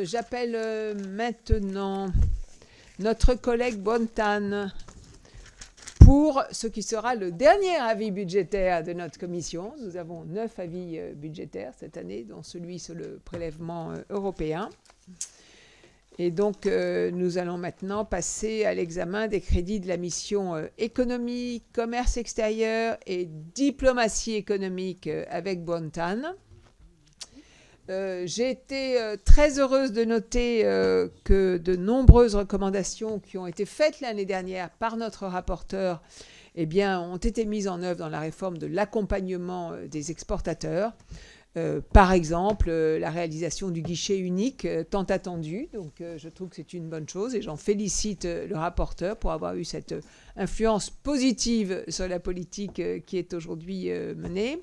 J'appelle maintenant notre collègue Bontan pour ce qui sera le dernier avis budgétaire de notre commission. Nous avons 9 avis budgétaires cette année, dont celui sur le prélèvement européen. Et donc, nous allons maintenant passer à l'examen des crédits de la mission économie, commerce extérieur et diplomatie économique avec Bontan. J'ai été très heureuse de noter que de nombreuses recommandations qui ont été faites l'année dernière par notre rapporteur ont été mises en œuvre dans la réforme de l'accompagnement des exportateurs. Par exemple, la réalisation du guichet unique tant attendu. Donc, je trouve que c'est une bonne chose et j'en félicite le rapporteur pour avoir eu cette influence positive sur la politique qui est aujourd'hui menée.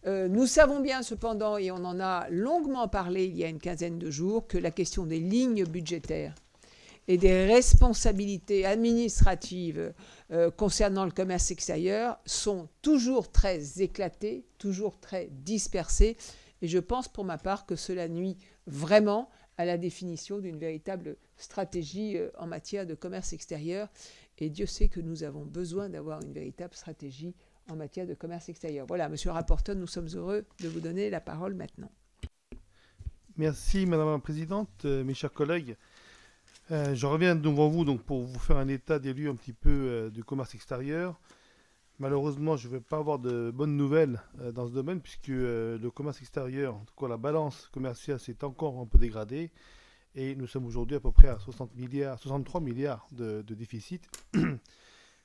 Nous savons bien cependant, et on en a longuement parlé il y a une quinzaine de jours, que la question des lignes budgétaires et des responsabilités administratives concernant le commerce extérieur sont toujours très éclatées, toujours très dispersées. Et je pense pour ma part que cela nuit vraiment à la définition d'une véritable stratégie en matière de commerce extérieur. Et Dieu sait que nous avons besoin d'avoir une véritable stratégie en matière de commerce extérieur. Voilà, monsieur le rapporteur, nous sommes heureux de vous donner la parole maintenant. Merci Madame la Présidente, mes chers collègues. Je reviens devant vous donc, pour vous faire un état des lieux un petit peu du commerce extérieur. Malheureusement, je ne vais pas avoir de bonnes nouvelles dans ce domaine puisque le commerce extérieur, en tout cas la balance commerciale, s'est encore un peu dégradée et nous sommes aujourd'hui à peu près à 63 milliards de déficit.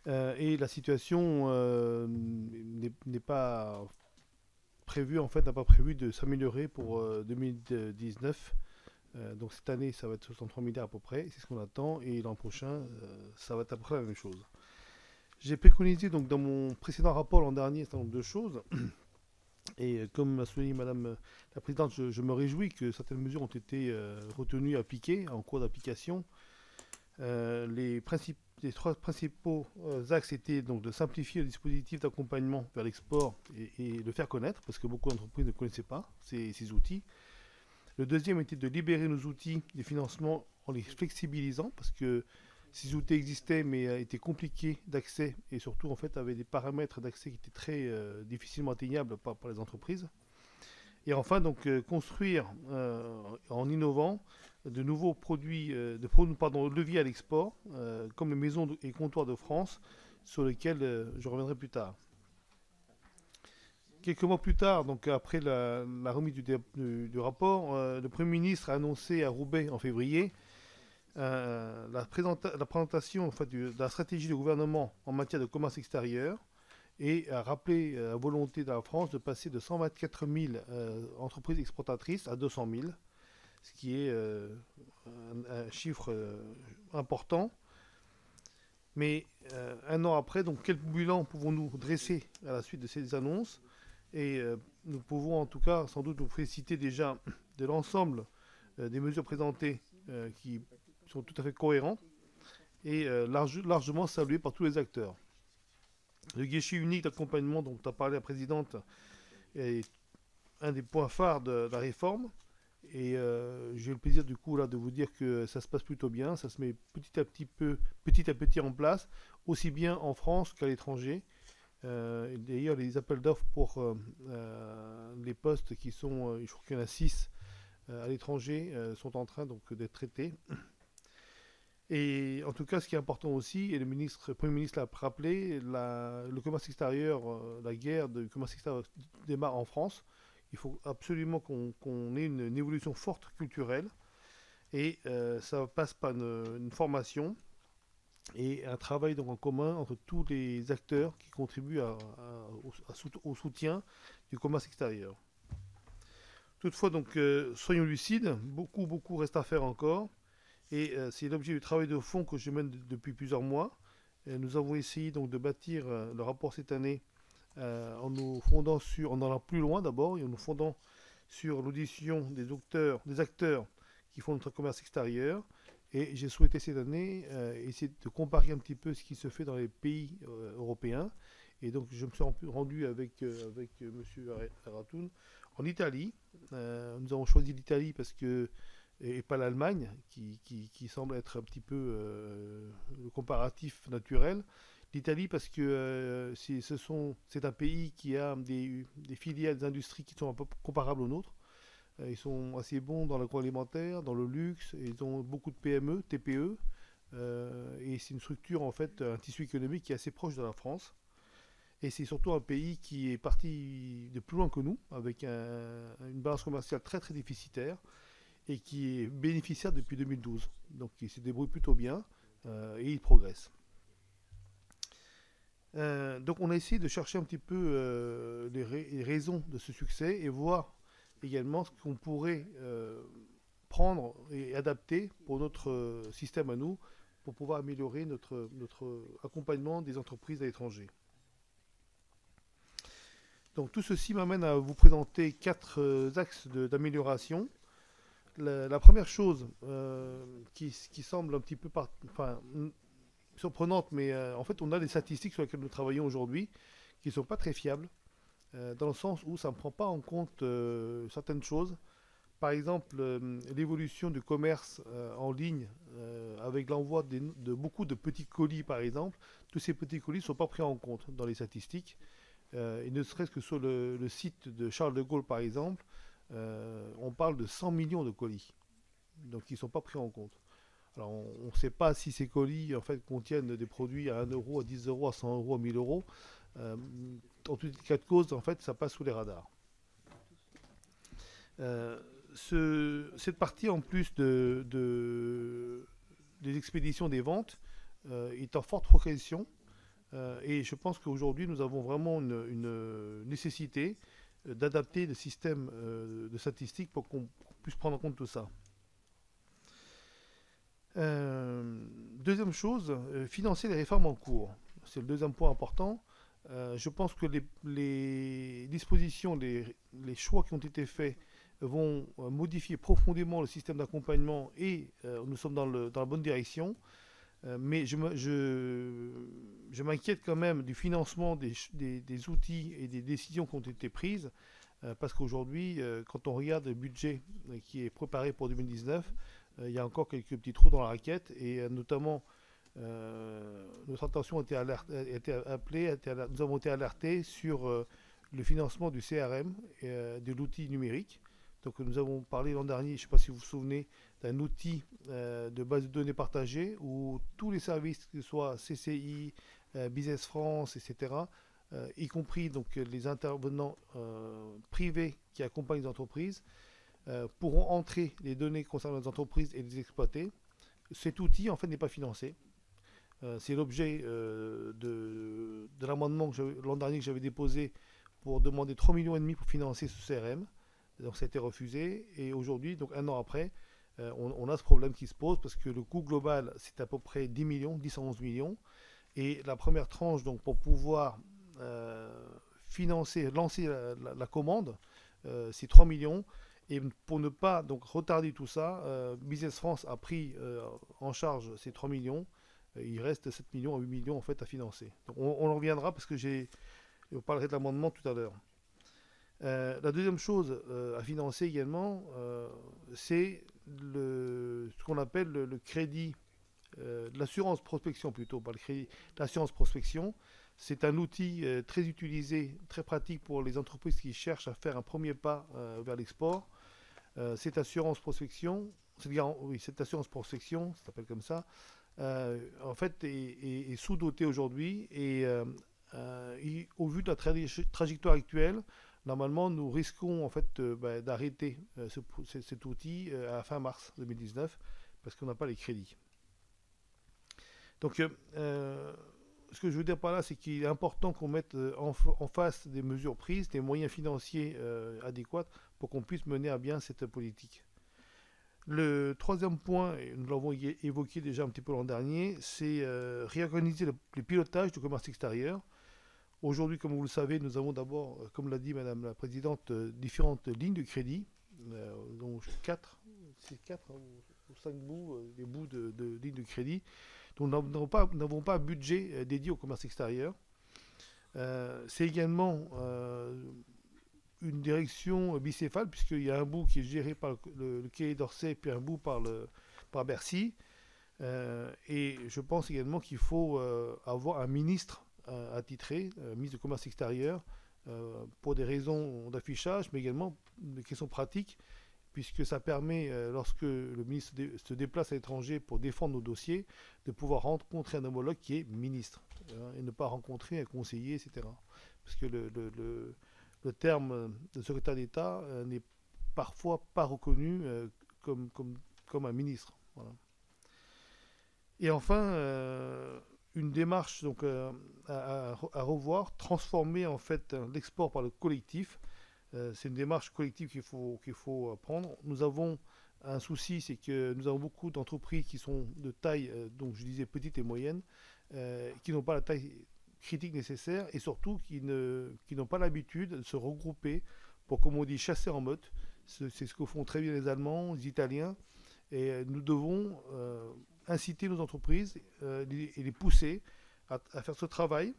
Et la situation n'est pas prévue, en fait, n'a pas prévu de s'améliorer pour 2019. Donc cette année, ça va être 63 milliards à peu près, c'est ce qu'on attend, et l'an prochain, ça va être à peu près la même chose. J'ai préconisé donc dans mon précédent rapport l'an dernier un certain nombre de choses, et comme l'a souligné Madame la Présidente, je me réjouis que certaines mesures ont été retenues, appliquées, en cours d'application. Les trois principaux axes étaient donc de simplifier le dispositif d'accompagnement vers l'export et le faire connaître, parce que beaucoup d'entreprises ne connaissaient pas ces outils. Le deuxième était de libérer nos outils de financement en les flexibilisant, parce que ces outils existaient mais étaient compliqués d'accès et surtout en fait avaient des paramètres d'accès qui étaient très difficilement atteignables par les entreprises. Et enfin donc construire en innovant de nouveaux produits, leviers à l'export, comme les maisons et comptoirs de France, sur lesquels je reviendrai plus tard. Quelques mois plus tard, donc après la remise du rapport, le Premier ministre a annoncé à Roubaix en février la présentation en fait, de la stratégie du gouvernement en matière de commerce extérieur et a rappelé la volonté de la France de passer de 124 000 entreprises exportatrices à 200 000, ce qui est un chiffre important. Mais un an après, donc quel bilan pouvons-nous dresser à la suite de ces annonces? Et nous pouvons en tout cas sans doute nous féliciter déjà de l'ensemble des mesures présentées qui sont tout à fait cohérentes et largement saluées par tous les acteurs. Le guichet unique d'accompagnement dont a parlé la Présidente est un des points phares de la réforme. Et j'ai le plaisir du coup là de vous dire que ça se passe plutôt bien, ça se met petit à petit en place, aussi bien en France qu'à l'étranger. D'ailleurs, les appels d'offres pour les postes qui sont, je crois qu'il y en a 6 à l'étranger, sont en train donc d'être traités. Et en tout cas, ce qui est important aussi, et le Premier ministre l'a rappelé, le commerce extérieur, la guerre du commerce extérieur démarre en France. Il faut absolument qu'on ait une évolution forte culturelle. Et ça passe par une formation et un travail donc en commun entre tous les acteurs qui contribuent au soutien du commerce extérieur. Toutefois, donc, soyons lucides, beaucoup reste à faire encore. Et c'est l'objet du travail de fond que je mène depuis plusieurs mois. Nous avons essayé donc de bâtir le rapport cette année en nous fondant en allant plus loin d'abord et en nous fondant sur l'audition des acteurs qui font notre commerce extérieur. Et j'ai souhaité cette année essayer de comparer un petit peu ce qui se fait dans les pays européens. Et donc je me suis rendu avec M. Aratoun en Italie. Nous avons choisi l'Italie parce que et pas l'Allemagne, qui semble être un petit peu le comparatif naturel. L'Italie, parce que c'est un pays qui a des filiales d'industrie qui sont un peu comparables aux nôtres. Ils sont assez bons dans l'agroalimentaire, dans le luxe, et ils ont beaucoup de PME, TPE, et c'est une structure, en fait, un tissu économique qui est assez proche de la France. Et c'est surtout un pays qui est parti de plus loin que nous, avec une balance commerciale très très déficitaire, et qui est bénéficiaire depuis 2012. Donc il se débrouille plutôt bien, et il progresse. Donc on a essayé de chercher un petit peu les raisons de ce succès et voir également ce qu'on pourrait prendre et adapter pour notre système à nous, pour pouvoir améliorer notre accompagnement des entreprises à l'étranger. Donc tout ceci m'amène à vous présenter 4 axes d'amélioration. La première chose qui semble un petit peu surprenante, mais en fait on a des statistiques sur lesquelles nous travaillons aujourd'hui qui ne sont pas très fiables, dans le sens où ça ne prend pas en compte certaines choses. Par exemple, l'évolution du commerce en ligne avec l'envoi de beaucoup de petits colis, par exemple. Tous ces petits colis ne sont pas pris en compte dans les statistiques. Et ne serait-ce que sur le site de Charles de Gaulle, par exemple, on parle de 100 millions de colis, donc ils ne sont pas pris en compte. Alors on ne sait pas si ces colis en fait contiennent des produits à 1 euro, à 10 euros, à 100 euros, à 1000 euros. En tout cas de cause, en fait, ça passe sous les radars. Cette partie, en plus des expéditions des ventes, est en forte progression. Et je pense qu'aujourd'hui, nous avons vraiment une nécessité d'adapter le système de statistiques pour qu'on puisse prendre en compte tout ça. Deuxième chose, financer les réformes en cours. C'est le deuxième point important. Je pense que les dispositions, les choix qui ont été faits vont modifier profondément le système d'accompagnement et nous sommes dans la bonne direction. Mais je m'inquiète quand même du financement des outils et des décisions qui ont été prises, parce qu'aujourd'hui, quand on regarde le budget qui est préparé pour 2019, il y a encore quelques petits trous dans la raquette, et notamment notre attention a été appelée, nous avons été alertés sur le financement du CRM, de l'outil numérique. Donc nous avons parlé l'an dernier, je ne sais pas si vous vous souvenez, d'un outil de base de données partagée où tous les services, que ce soit CCI, Business France, etc., y compris donc les intervenants privés qui accompagnent les entreprises, pourront entrer les données concernant les entreprises et les exploiter. Cet outil, en fait, n'est pas financé. C'est l'objet de l'amendement l'an dernier que j'avais déposé pour demander 3,5 millions pour financer ce CRM. Donc ça a été refusé, et aujourd'hui, donc un an après, on a ce problème qui se pose, parce que le coût global, c'est à peu près 10 millions, 10 à 11 millions, et la première tranche, donc pour pouvoir lancer la commande, c'est 3 millions, et pour ne pas donc retarder tout ça, Business France a pris en charge ces 3 millions, il reste 7 millions à 8 millions en fait à financer. Donc on en reviendra, parce que je vous parlerai de l'amendement tout à l'heure. La deuxième chose à financer également, c'est ce qu'on appelle le crédit, l'assurance prospection plutôt, pas le crédit, l'assurance prospection. C'est un outil très utilisé, très pratique pour les entreprises qui cherchent à faire un premier pas vers l'export. Cette assurance prospection, cette assurance prospection, ça s'appelle comme ça, en fait est sous-dotée aujourd'hui, et au vu de la trajectoire actuelle, normalement, nous risquons en fait d'arrêter cet outil à fin mars 2019, parce qu'on n'a pas les crédits. Donc, ce que je veux dire par là, c'est qu'il est important qu'on mette en face des mesures prises, des moyens financiers adéquats pour qu'on puisse mener à bien cette politique. Le troisième point, et nous l'avons évoqué déjà un petit peu l'an dernier, c'est réorganiser le pilotage du commerce extérieur. Aujourd'hui, comme vous le savez, nous avons d'abord, comme l'a dit Madame la Présidente, différentes lignes de crédit, donc 4 ou 5 bouts, des bouts de lignes de crédit. Donc nous n'avons pas un budget dédié au commerce extérieur. C'est également une direction bicéphale, puisqu'il y a un bout qui est géré par le Quai d'Orsay, puis un bout par Bercy. Et je pense également qu'il faut avoir un ministre attitré, ministre du Commerce extérieur, pour des raisons d'affichage, mais également des questions pratiques, puisque ça permet, lorsque le ministre se déplace à l'étranger pour défendre nos dossiers, de pouvoir rencontrer un homologue qui est ministre, et ne pas rencontrer un conseiller, etc. Parce que le terme de secrétaire d'État n'est parfois pas reconnu comme un ministre. Voilà. Et enfin, une démarche donc, à revoir, transformer en fait l'export par le collectif. C'est une démarche collective qu'il faut prendre. Nous avons un souci, c'est que nous avons beaucoup d'entreprises qui sont de taille, donc je disais petite et moyenne, qui n'ont pas la taille critique nécessaire et surtout qui n'ont pas l'habitude de se regrouper pour, comme on dit, chasser en meute. C'est ce que font très bien les Allemands, les Italiens. Et nous devons inciter nos entreprises et les pousser à faire ce travail.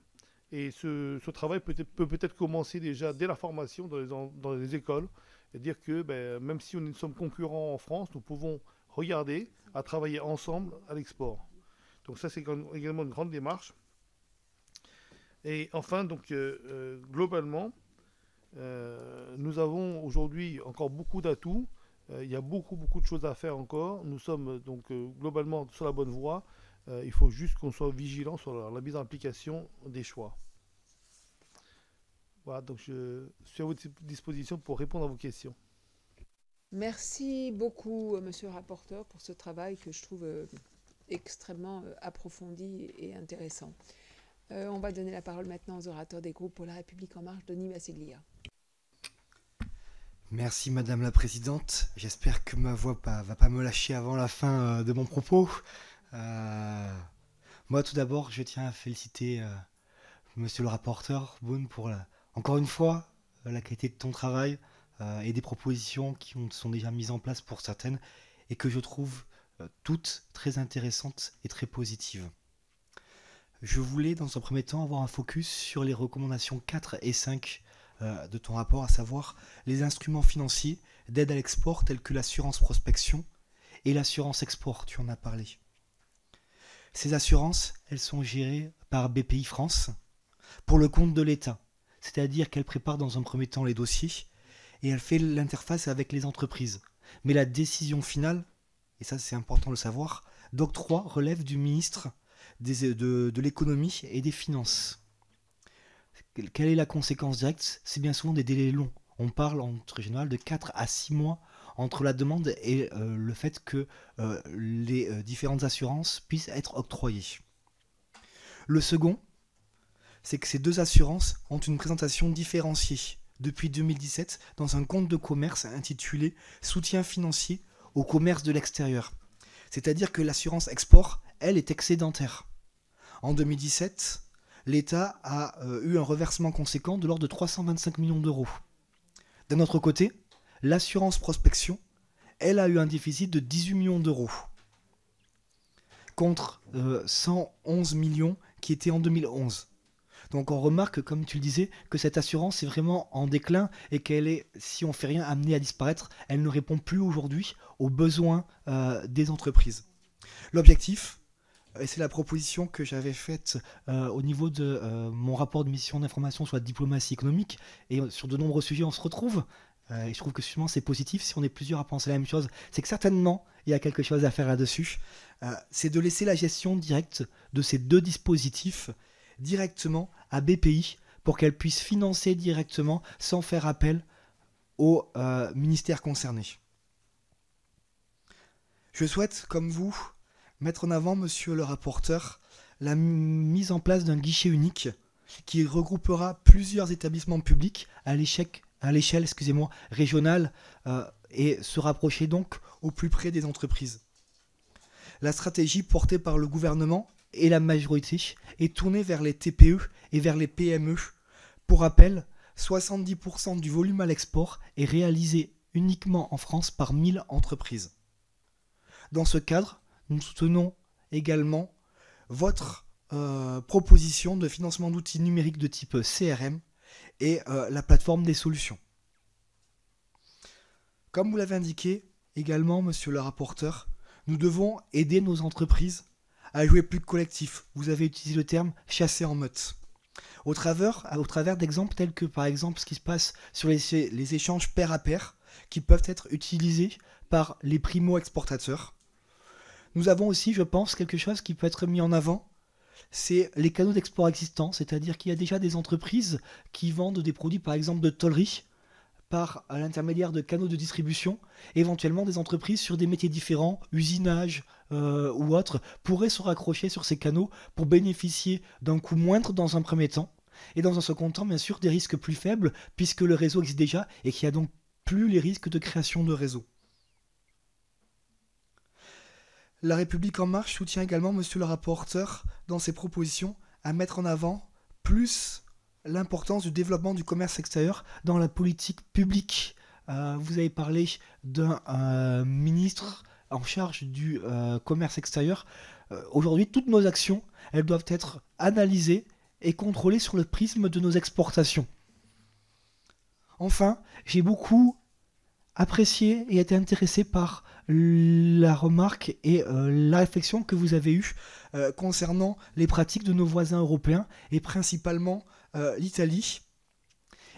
Et ce travail peut peut-être commencer déjà dès la formation dans les écoles. Et dire que même si nous sommes concurrents en France, nous pouvons regarder à travailler ensemble à l'export. Donc ça, c'est également une grande démarche. Et enfin, donc, globalement, nous avons aujourd'hui encore beaucoup d'atouts. Il y a beaucoup de choses à faire encore. Nous sommes donc globalement sur la bonne voie. Il faut juste qu'on soit vigilant sur la mise en application des choix. Voilà, donc je suis à votre disposition pour répondre à vos questions. Merci beaucoup, monsieur le rapporteur, pour ce travail que je trouve extrêmement approfondi et intéressant. On va donner la parole maintenant aux orateurs des groupes pour La République En Marche, Denis Masséglia. Merci Madame la Présidente. J'espère que ma voix va pas me lâcher avant la fin de mon propos. Moi tout d'abord, je tiens à féliciter Monsieur le rapporteur Beaune pour encore une fois la qualité de ton travail et des propositions qui sont déjà mises en place pour certaines et que je trouve toutes très intéressantes et très positives. Je voulais dans un premier temps avoir un focus sur les recommandations 4 et 5 de ton rapport, à savoir les instruments financiers d'aide à l'export tels que l'assurance prospection et l'assurance export, tu en as parlé. Ces assurances, elles sont gérées par BPI France pour le compte de l'État, c'est-à-dire qu'elle prépare dans un premier temps les dossiers et elle fait l'interface avec les entreprises. Mais la décision finale, et ça c'est important de le savoir, d'octroi relève du ministre de l'économie et des finances. Quelle est la conséquence directe? C'est bien souvent des délais longs. On parle en général de 4 à 6 mois entre la demande et le fait que les différentes assurances puissent être octroyées. Le second, c'est que ces deux assurances ont une présentation différenciée depuis 2017 dans un compte de commerce intitulé « Soutien financier au commerce de l'extérieur ». C'est-à-dire que l'assurance export, elle, est excédentaire. En 2017, l'État a eu un reversement conséquent de l'ordre de 325 millions d'euros. D'un autre côté, l'assurance prospection, elle a eu un déficit de 18 millions d'euros, contre 111 millions qui étaient en 2011. Donc on remarque, comme tu le disais, que cette assurance est vraiment en déclin et qu'elle est, si on ne fait rien, amenée à disparaître. Elle ne répond plus aujourd'hui aux besoins des entreprises. L'objectif, et c'est la proposition que j'avais faite au niveau de mon rapport de mission d'information sur la diplomatie économique, et sur de nombreux sujets on se retrouve, et je trouve que sûrement c'est positif si on est plusieurs à penser la même chose, c'est que certainement il y a quelque chose à faire là-dessus, c'est de laisser la gestion directe de ces deux dispositifs directement à BPI pour qu'elle puisse financer directement sans faire appel au ministère concerné. Je souhaite, comme vous, mettre en avant, monsieur le rapporteur, la mise en place d'un guichet unique qui regroupera plusieurs établissements publics à l'échelle régionale et se rapprocher donc au plus près des entreprises. La stratégie portée par le gouvernement et la majorité est tournée vers les TPE et vers les PME. Pour rappel, 70% du volume à l'export est réalisé uniquement en France par 1000 entreprises. Dans ce cadre, nous soutenons également votre proposition de financement d'outils numériques de type CRM et la plateforme des solutions. Comme vous l'avez indiqué également, monsieur le rapporteur, nous devons aider nos entreprises à jouer plus collectif. Vous avez utilisé le terme « chasser en meute ». Au travers d'exemples tels que par exemple ce qui se passe sur les échanges pair à pair qui peuvent être utilisés par les primo-exportateurs. Nous avons aussi, je pense, quelque chose qui peut être mis en avant, c'est les canaux d'export existants, c'est-à-dire qu'il y a déjà des entreprises qui vendent des produits par exemple de tôlerie par l'intermédiaire de canaux de distribution, éventuellement des entreprises sur des métiers différents, usinage ou autres, pourraient se raccrocher sur ces canaux pour bénéficier d'un coût moindre dans un premier temps, et dans un second temps, bien sûr, des risques plus faibles, puisque le réseau existe déjà et qu'il n'y a donc plus les risques de création de réseau. La République En Marche soutient également, monsieur le rapporteur, dans ses propositions, à mettre en avant plus l'importance du développement du commerce extérieur dans la politique publique. Vous avez parlé d'un ministre en charge du commerce extérieur. Aujourd'hui, toutes nos actions, elles doivent être analysées et contrôlées sur le prisme de nos exportations. Enfin, j'ai beaucoup apprécié et été intéressé par la remarque et la réflexion que vous avez eue concernant les pratiques de nos voisins européens et principalement l'Italie.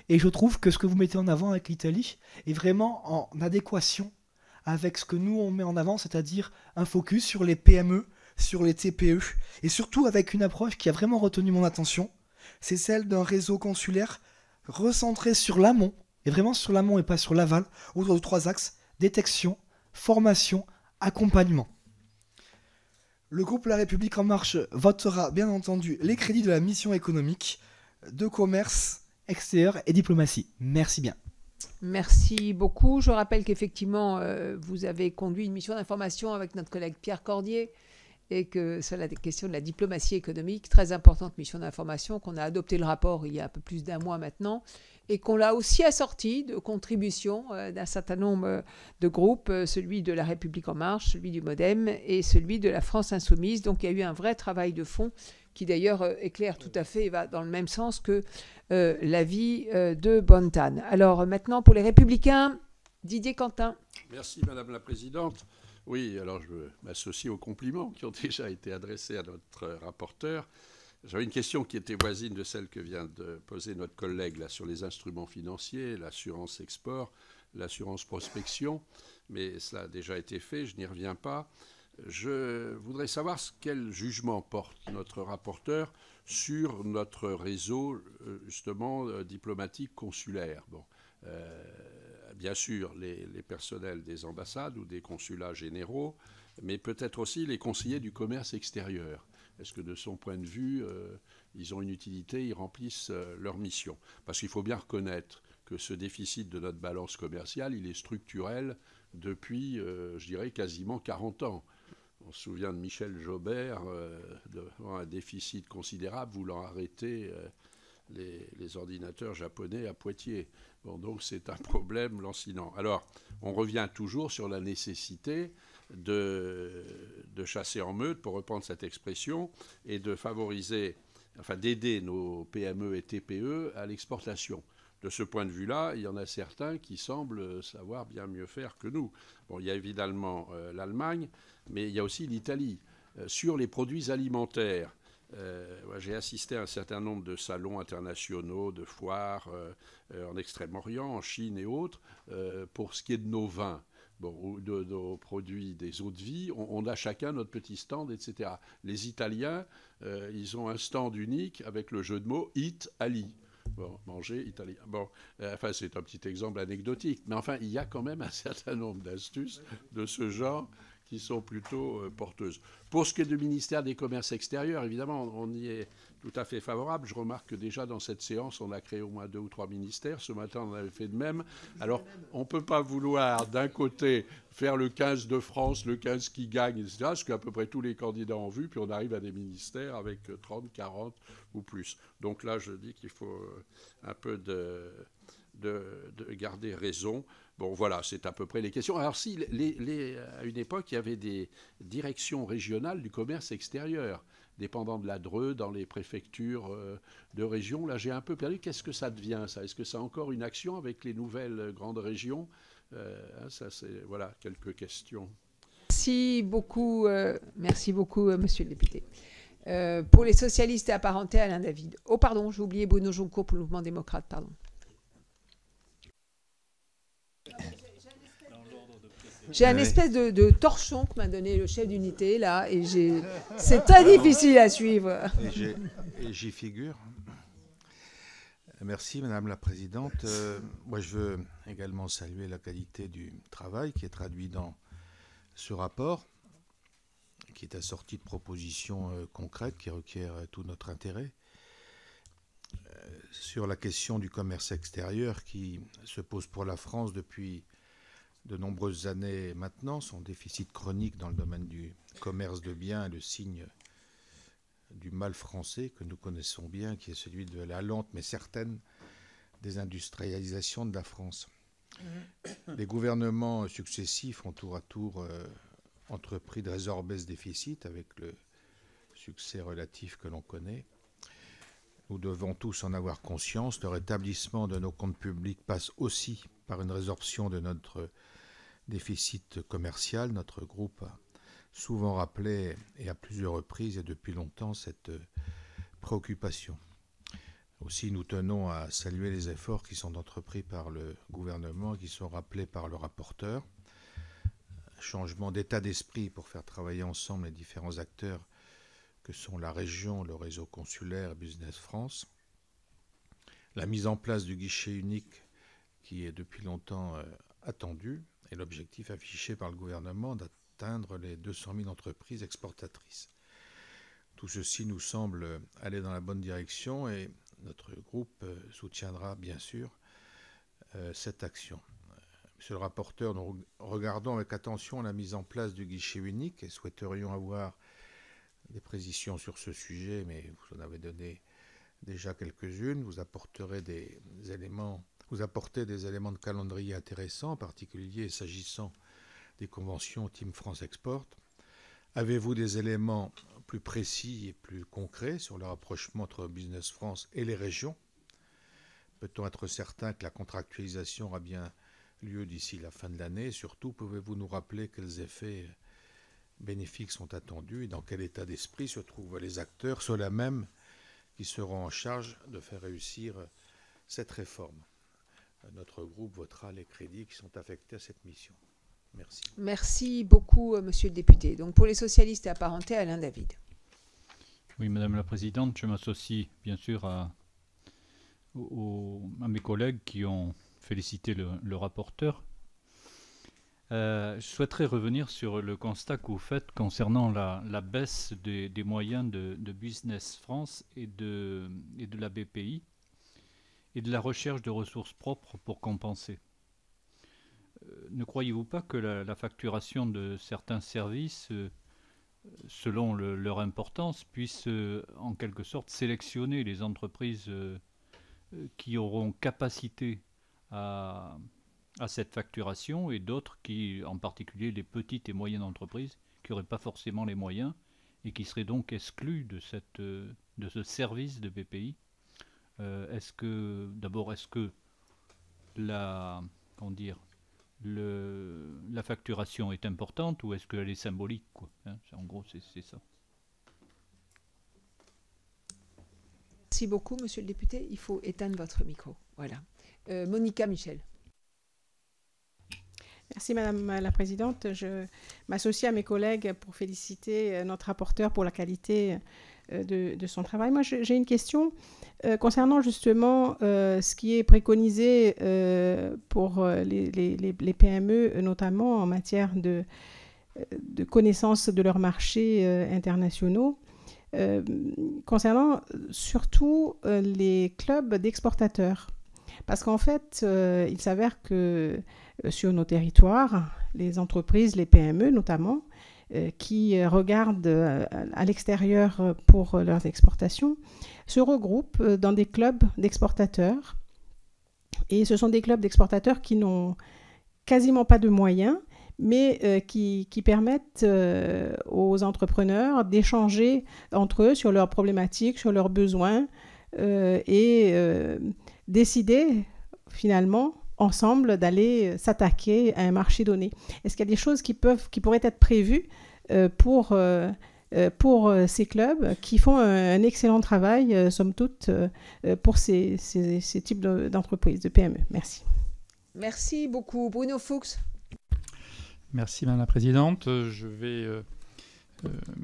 Et je trouve que ce que vous mettez en avant avec l'Italie est vraiment en adéquation avec ce que nous on met en avant, c'est-à-dire un focus sur les PME, sur les TPE, et surtout avec une approche qui a vraiment retenu mon attention, c'est celle d'un réseau consulaire recentré sur l'amont, et vraiment sur l'amont et pas sur l'aval, autour de 3 axes: détection, formation, accompagnement. Le groupe La République En Marche votera bien entendu les crédits de la mission économique de commerce extérieur et diplomatie. Merci bien. Merci beaucoup. Je rappelle qu'effectivement, vous avez conduit une mission d'information avec notre collègue Pierre Cordier et que sur la question de la diplomatie économique, très importante mission d'information, qu'on a adopté le rapport il y a un peu plus d'un mois maintenant et qu'on l'a aussi assorti de contributions d'un certain nombre de groupes, celui de La République En Marche, celui du MoDem et celui de la France Insoumise. Donc il y a eu un vrai travail de fond qui d'ailleurs éclaire tout à fait et va dans le même sens que l'avis de Bontan. Alors maintenant, pour les Républicains, Didier Quentin. Merci Madame la Présidente. Oui, alors je m'associe aux compliments qui ont déjà été adressés à notre rapporteur. J'avais une question qui était voisine de celle que vient de poser notre collègue là, sur les instruments financiers, l'assurance export, l'assurance prospection, mais cela a déjà été fait, je n'y reviens pas. Je voudrais savoir quel jugement porte notre rapporteur sur notre réseau, justement, diplomatique consulaire. Bon, bien sûr, les personnels des ambassades ou des consulats généraux, mais peut-être aussi les conseillers du commerce extérieur. Est-ce que de son point de vue, ils ont une utilité, ils remplissent leur mission? Parce qu'il faut bien reconnaître que ce déficit de notre balance commerciale, il est structurel depuis, je dirais, quasiment 40 ans. On se souvient de Michel Jobert, devant un déficit considérable, voulant arrêter les ordinateurs japonais à Poitiers. Bon, donc c'est un problème lancinant. Alors, on revient toujours sur la nécessité de chasser en meute, pour reprendre cette expression, et de favoriser, enfin d'aider nos PME et TPE à l'exportation. De ce point de vue-là, il y en a certains qui semblent savoir bien mieux faire que nous. Bon, il y a évidemment l'Allemagne, mais il y a aussi l'Italie. Sur les produits alimentaires, j'ai assisté à un certain nombre de salons internationaux, de foires en Extrême-Orient, en Chine et autres, pour ce qui est de nos vins. Bon, ou de nos produits des eaux de vie, on a chacun notre petit stand, etc. Les Italiens, ils ont un stand unique avec le jeu de mots « Eat Ali ». Bon, manger italien. Bon, enfin, c'est un petit exemple anecdotique. Mais enfin, il y a quand même un certain nombre d'astuces de ce genre qui sont plutôt porteuses. Pour ce qui est du ministère des Commerces extérieurs, évidemment, on y est tout à fait favorable. Je remarque que déjà dans cette séance, on a créé au moins 2 ou 3 ministères. Ce matin, on avait fait de même. Alors, on ne peut pas vouloir, d'un côté, faire le 15 de France, le 15 qui gagne, etc., ce qu'à peu près tous les candidats ont vu, puis on arrive à des ministères avec 30, 40 ou plus. Donc là, je dis qu'il faut un peu de garder raison. Bon, voilà, c'est à peu près les questions. Alors si, à une époque, il y avait des directions régionales du commerce extérieur, dépendant de la DRE, dans les préfectures de région. Là, j'ai un peu perdu. Qu'est-ce que ça devient, ça? Est-ce que ça a encore une action avec les nouvelles grandes régions? Ça, c'est voilà quelques questions. Merci beaucoup, monsieur le député. Pour les socialistes et apparentés, Alain David. Oh, pardon, j'ai oublié Bruno Joncourt pour le mouvement démocrate, pardon. J'ai un espèce de torchon que m'a donné le chef d'unité, là, et c'est très difficile à suivre. Et j'y figure. Merci, Madame la Présidente. Moi, je veux également saluer la qualité du travail qui est traduit dans ce rapport, qui est assorti de propositions concrètes qui requièrent tout notre intérêt. Sur la question du commerce extérieur qui se pose pour la France depuis de nombreuses années maintenant, son déficit chronique dans le domaine du commerce de biens est le signe du mal français que nous connaissons bien, qui est celui de la lente mais certaine désindustrialisation de la France. Les gouvernements successifs ont tour à tour entrepris de résorber ce déficit avec le succès relatif que l'on connaît. Nous devons tous en avoir conscience. Le rétablissement de nos comptes publics passe aussi par une résorption de notre déficit commercial. Notre groupe a souvent rappelé, et à plusieurs reprises et depuis longtemps, cette préoccupation. Aussi, nous tenons à saluer les efforts qui sont entrepris par le gouvernement et qui sont rappelés par le rapporteur. Changement d'état d'esprit pour faire travailler ensemble les différents acteurs que sont la région, le réseau consulaire et Business France. La mise en place du guichet unique qui est depuis longtemps attendu et l'objectif affiché par le gouvernement d'atteindre les 200 000 entreprises exportatrices. Tout ceci nous semble aller dans la bonne direction et notre groupe soutiendra bien sûr cette action. Monsieur le rapporteur, nous regardons avec attention la mise en place du guichet unique et souhaiterions avoir des précisions sur ce sujet, mais vous en avez donné déjà quelques-unes. Vous apportez des éléments de calendrier intéressants, en particulier s'agissant des conventions Team France Export. Avez-vous des éléments plus précis et plus concrets sur le rapprochement entre Business France et les régions? Peut-on être certain que la contractualisation aura bien lieu d'ici la fin de l'année? Surtout, pouvez-vous nous rappeler quels effets bénéfiques sont attendus et dans quel état d'esprit se trouvent les acteurs, ceux-là même qui seront en charge de faire réussir cette réforme? Notre groupe votera les crédits qui sont affectés à cette mission. Merci. Merci beaucoup, monsieur le député. Donc, pour les socialistes et apparentés, Alain David. Oui, Madame la Présidente, je m'associe bien sûr à mes collègues qui ont félicité le rapporteur. Je souhaiterais revenir sur le constat que vous faites concernant la baisse des moyens de Business France et de la BPI et de la recherche de ressources propres pour compenser. Ne croyez-vous pas que la facturation de certains services, selon leur importance, puisse en quelque sorte sélectionner les entreprises qui auront capacité à cette facturation et d'autres qui, en particulier les petites et moyennes entreprises, qui n'auraient pas forcément les moyens et qui seraient donc exclues de ce service de BPI? Est-ce que la facturation est importante ou est-ce qu'elle est symbolique, quoi, hein? En gros, c'est ça. Merci beaucoup, monsieur le député. Il faut éteindre votre micro. Voilà. Monica Michel. Merci Madame la Présidente. Je m'associe à mes collègues pour féliciter notre rapporteur pour la qualité de son travail. Moi, j'ai une question concernant justement ce qui est préconisé pour les PME, notamment en matière de connaissance de leurs marchés internationaux, concernant surtout les clubs d'exportateurs. Parce qu'en fait, il s'avère que sur nos territoires, les entreprises, les PME notamment, qui regardent à l'extérieur pour leurs exportations, se regroupent dans des clubs d'exportateurs. Et ce sont des clubs d'exportateurs qui n'ont quasiment pas de moyens, mais qui permettent aux entrepreneurs d'échanger entre eux sur leurs problématiques, sur leurs besoins, et décider finalement ensemble d'aller s'attaquer à un marché donné. Est-ce qu'il y a des choses qui pourraient être prévues pour ces clubs qui font un excellent travail, somme toute, pour ces types d'entreprises, de PME? Merci. Merci beaucoup. Bruno Fuchs. Merci Madame la Présidente. Je vais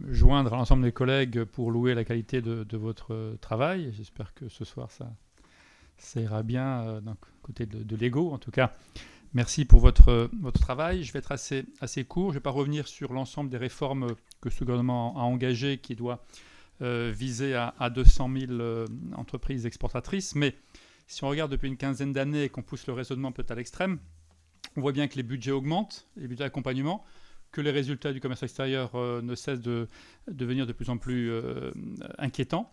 joindre à l'ensemble des collègues pour louer la qualité de votre travail. J'espère que ce soir ça ira bien d'un côté de l'ego. En tout cas, merci pour votre travail. Je vais être assez court. Je ne vais pas revenir sur l'ensemble des réformes que ce gouvernement a engagées qui doit viser à 200 000 entreprises exportatrices. Mais si on regarde depuis une quinzaine d'années et qu'on pousse le raisonnement peut-être à l'extrême, on voit bien que les budgets augmentent, les budgets d'accompagnement, que les résultats du commerce extérieur ne cessent de devenir de plus en plus inquiétants.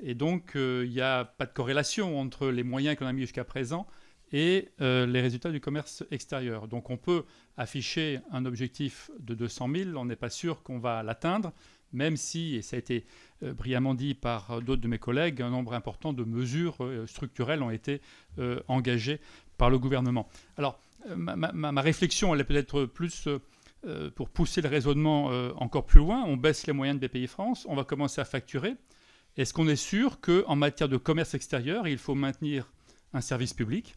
Et donc, il n'y a pas de corrélation entre les moyens qu'on a mis jusqu'à présent et les résultats du commerce extérieur. Donc, on peut afficher un objectif de 200 000, on n'est pas sûr qu'on va l'atteindre, même si, et ça a été brillamment dit par d'autres de mes collègues, un nombre important de mesures structurelles ont été engagées par le gouvernement. Alors, ma réflexion, elle est peut-être plus pour pousser le raisonnement encore plus loin. On baisse les moyens de BPI-France, on va commencer à facturer. Est-ce qu'on est sûr qu'en matière de commerce extérieur, il faut maintenir un service public?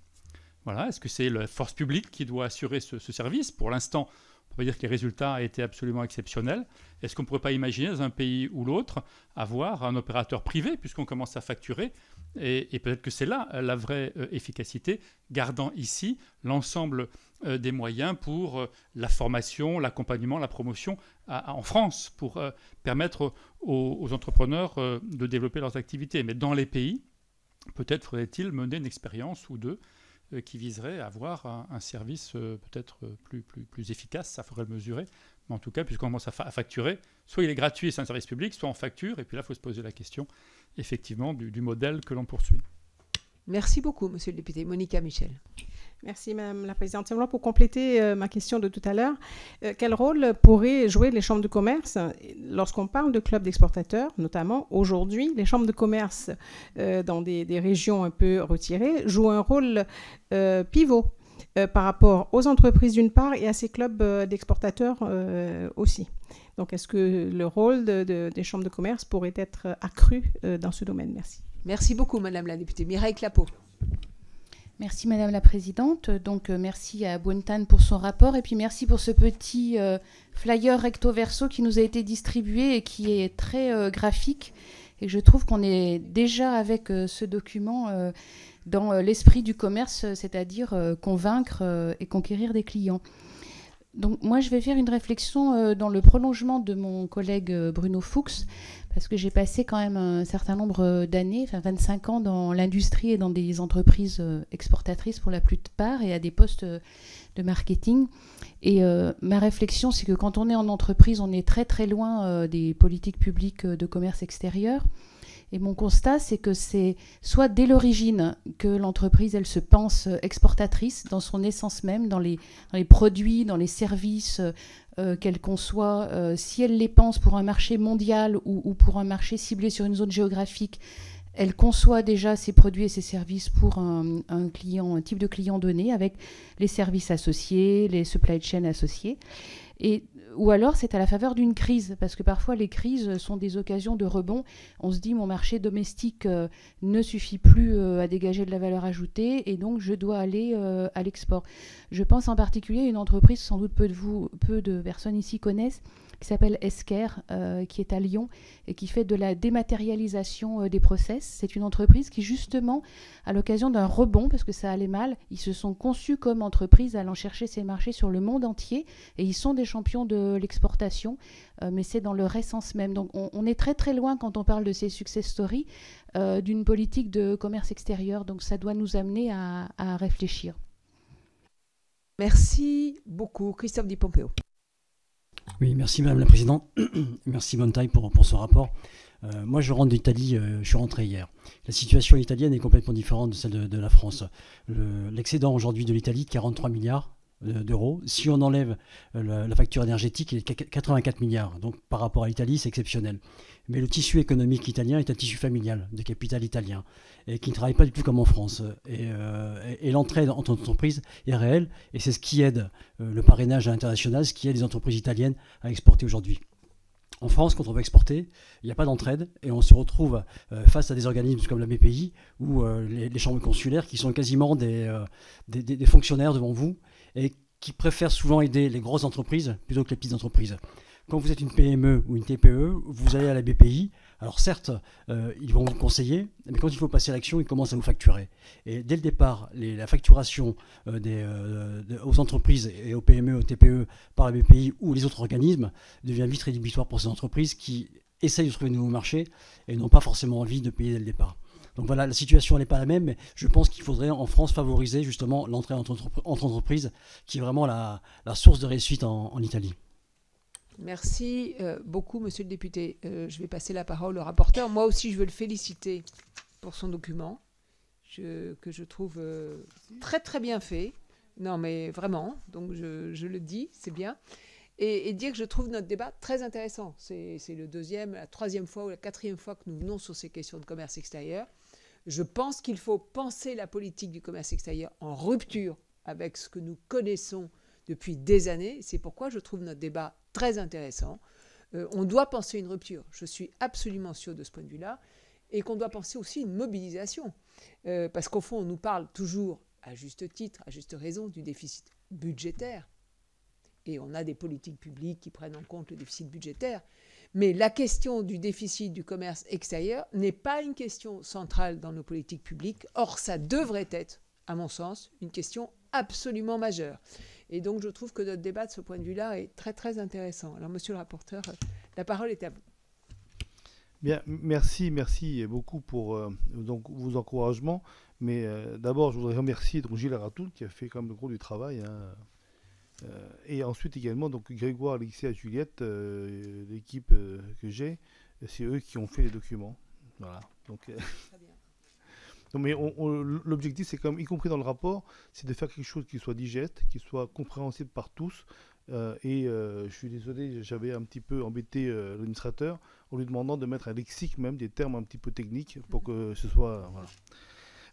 Voilà. Est-ce que c'est la force publique qui doit assurer ce service? Pour l'instant, on peut dire que les résultats étaient absolument exceptionnels. Est-ce qu'on ne pourrait pas imaginer, dans un pays ou l'autre, avoir un opérateur privé, puisqu'on commence à facturer? Et peut-être que c'est là la vraie efficacité, gardant ici l'ensemble des moyens pour la formation, l'accompagnement, la promotion en France, pour permettre aux entrepreneurs de développer leurs activités. Mais dans les pays, peut-être faudrait-il mener une expérience ou deux qui viserait à avoir un service peut-être plus efficace, ça faudrait le mesurer. Mais en tout cas, puisqu'on commence à facturer, soit il est gratuit, c'est un service public, soit on facture, et puis là, il faut se poser la question, effectivement, du modèle que l'on poursuit. Merci beaucoup, Monsieur le député. Monica Michel. Merci, Madame la Présidente. Simplement pour compléter ma question de tout à l'heure, quel rôle pourraient jouer les chambres de commerce lorsqu'on parle de clubs d'exportateurs, notamment aujourd'hui? Les chambres de commerce dans des régions un peu retirées jouent un rôle pivot par rapport aux entreprises d'une part et à ces clubs d'exportateurs aussi. Donc, est-ce que le rôle des chambres de commerce pourrait être accru dans ce domaine? Merci. Merci beaucoup, Madame la députée. Mireille Clapeau. Merci Madame la Présidente. Donc merci à Buentan pour son rapport et puis merci pour ce petit flyer recto verso qui nous a été distribué et qui est très graphique. Et je trouve qu'on est déjà avec ce document dans l'esprit du commerce, c'est-à-dire convaincre et conquérir des clients. Donc moi je vais faire une réflexion dans le prolongement de mon collègue Bruno Fuchs, parce que j'ai passé quand même un certain nombre d'années, 25 ans dans l'industrie et dans des entreprises exportatrices pour la plupart et à des postes de marketing. Et ma réflexion, c'est que quand on est en entreprise, on est très très loin des politiques publiques de commerce extérieur. Et mon constat, c'est que c'est soit dès l'origine que l'entreprise, elle se pense exportatrice dans son essence même, dans les produits, dans les services qu'elle conçoit. Si elle les pense pour un marché mondial ou pour un marché ciblé sur une zone géographique, elle conçoit déjà ses produits et ses services pour un type de client donné avec les services associés, les supply chain associés. Ou alors c'est à la faveur d'une crise, parce que parfois les crises sont des occasions de rebond. On se dit mon marché domestique ne suffit plus à dégager de la valeur ajoutée et donc je dois aller à l'export. Je pense en particulier à une entreprise, sans doute peu de personnes ici connaissent, qui s'appelle Esker, qui est à Lyon et qui fait de la dématérialisation des process. C'est une entreprise qui, justement, à l'occasion d'un rebond, parce que ça allait mal, ils se sont conçus comme entreprise allant chercher ces marchés sur le monde entier et ils sont des champions de l'exportation, mais c'est dans leur essence même. Donc on est très très loin quand on parle de ces success stories d'une politique de commerce extérieur. Donc ça doit nous amener à réfléchir. Merci beaucoup. Christophe Di Pompeo. Oui, merci Madame la Présidente. Merci Montaille pour ce rapport. Moi, je rentre d'Italie, je suis rentré hier. La situation italienne est complètement différente de celle de la France. L'excédent aujourd'hui de l'Italie, 43 milliards, d'euros. Si on enlève la facture énergétique, il est 84 milliards. Donc par rapport à l'Italie, c'est exceptionnel. Mais le tissu économique italien est un tissu familial, de capital italien, et qui ne travaille pas du tout comme en France. Et l'entraide entre entreprises est réelle, et c'est ce qui aide le parrainage international, ce qui aide les entreprises italiennes à exporter aujourd'hui. En France, quand on veut exporter, il n'y a pas d'entraide et on se retrouve face à des organismes comme la BPI ou les chambres consulaires qui sont quasiment des fonctionnaires devant vous et qui préfèrent souvent aider les grosses entreprises plutôt que les petites entreprises. Quand vous êtes une PME ou une TPE, vous allez à la BPI. Alors certes, ils vont vous conseiller, mais quand il faut passer à l'action, ils commencent à vous facturer. Et dès le départ, la facturation aux entreprises et aux PME, aux TPE par la BPI ou les autres organismes devient vite rédhibitoire pour ces entreprises qui essayent de trouver de nouveaux marchés et n'ont pas forcément envie de payer dès le départ. Donc voilà, la situation n'est pas la même, mais je pense qu'il faudrait en France favoriser justement l'entrée entre entreprises, qui est vraiment la source de réussite en Italie. Merci beaucoup, monsieur le député. Je vais passer la parole au rapporteur. Moi aussi, je veux le féliciter pour son document, que je trouve très, très bien fait. Non, mais vraiment, donc je le dis, c'est bien. Et dire que je trouve notre débat très intéressant. C'est le deuxième, la troisième fois ou la quatrième fois que nous venons sur ces questions de commerce extérieur. Je pense qu'il faut penser la politique du commerce extérieur en rupture avec ce que nous connaissons depuis des années. C'est pourquoi je trouve notre débat très intéressant. On doit penser une rupture. Je suis absolument sûr de ce point de vue-là. Et qu'on doit penser aussi une mobilisation. Parce qu'au fond, on nous parle toujours, à juste titre, à juste raison, du déficit budgétaire. Et on a des politiques publiques qui prennent en compte le déficit budgétaire. Mais la question du déficit du commerce extérieur n'est pas une question centrale dans nos politiques publiques. Or, ça devrait être, à mon sens, une question absolument majeure. Et donc, je trouve que notre débat de ce point de vue-là est très, très intéressant. Alors, monsieur le rapporteur, la parole est à vous. Bien, merci beaucoup pour donc, vos encouragements. Mais d'abord, je voudrais remercier donc, Gilles Aratoun qui a fait quand même le gros du travail. Hein. Et ensuite également donc, Grégoire, Alexis et Juliette, l'équipe que j'ai, c'est eux qui ont fait les documents. Voilà. Donc, très bien. Non, mais l'objectif, c'est comme, y compris dans le rapport, c'est de faire quelque chose qui soit digeste, qui soit compréhensible par tous. Je suis désolé, j'avais un petit peu embêté l'administrateur en lui demandant de mettre un lexique même, des termes un petit peu techniques pour que ce soit... Voilà.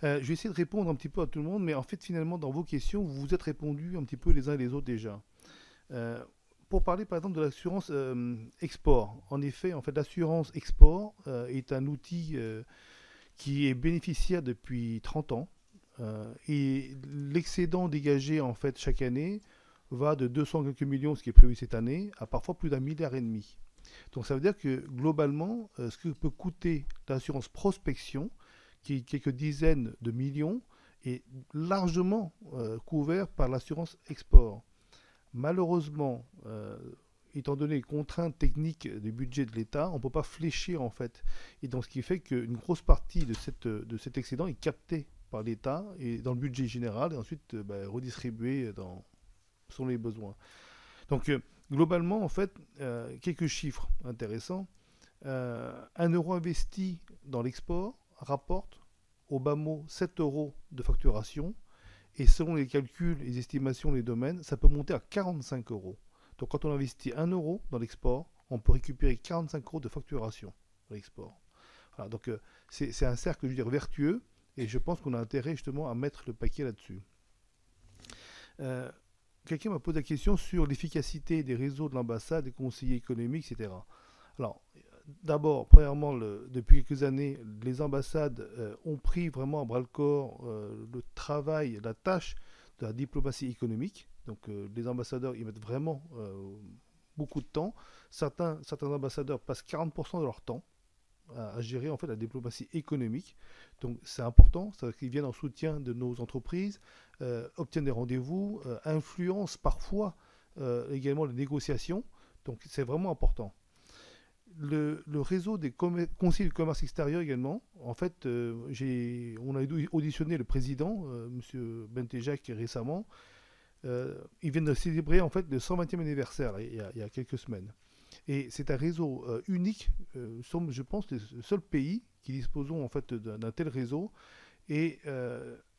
Je vais essayer de répondre un petit peu à tout le monde, mais en fait, finalement, dans vos questions, vous vous êtes répondus un petit peu les uns et les autres déjà. Pour parler, par exemple, de l'assurance export. En effet, l'assurance export est un outil... qui est bénéficiaire depuis 30 ans. Et l'excédent dégagé en fait chaque année va de 200 quelques millions, ce qui est prévu cette année, à parfois plus d'1,5 milliard. Donc ça veut dire que globalement, ce que peut coûter l'assurance prospection, qui est quelques dizaines de millions, est largement couvert par l'assurance export. Malheureusement, étant donné les contraintes techniques du budget de l'État, on ne peut pas fléchir en fait. Et donc ce qui fait qu'une grosse partie de cet excédent est captée par l'État et dans le budget général et ensuite redistribué selon les besoins. Donc globalement en fait, quelques chiffres intéressants. 1 euro investi dans l'export rapporte au bas mot 7 euros de facturation et selon les calculs, les estimations, les domaines, ça peut monter à 45 euros. Donc quand on investit 1 euro dans l'export, on peut récupérer 45 euros de facturation dans l'export. Voilà, donc c'est un cercle, je veux dire, vertueux, et je pense qu'on a intérêt justement à mettre le paquet là-dessus. Quelqu'un m'a posé la question sur l'efficacité des réseaux de l'ambassade, des conseillers économiques, etc. Alors, d'abord, premièrement, depuis quelques années, les ambassades ont pris vraiment à bras-le-corps le travail, la tâche de la diplomatie économique. Donc les ambassadeurs, ils mettent vraiment beaucoup de temps. Certains ambassadeurs passent 40% de leur temps à gérer en fait la diplomatie économique. Donc c'est important, c'est qu'ils viennent en soutien de nos entreprises, obtiennent des rendez-vous, influencent parfois également les négociations. Donc c'est vraiment important. Le réseau des conseillers du commerce extérieur également, en fait, on a auditionné le président, M. Bentejac, récemment. Ils viennent de célébrer en fait le 120e anniversaire il y a quelques semaines. Et c'est un réseau unique. Nous sommes, je pense, les seuls pays qui disposons en fait d'un tel réseau. Et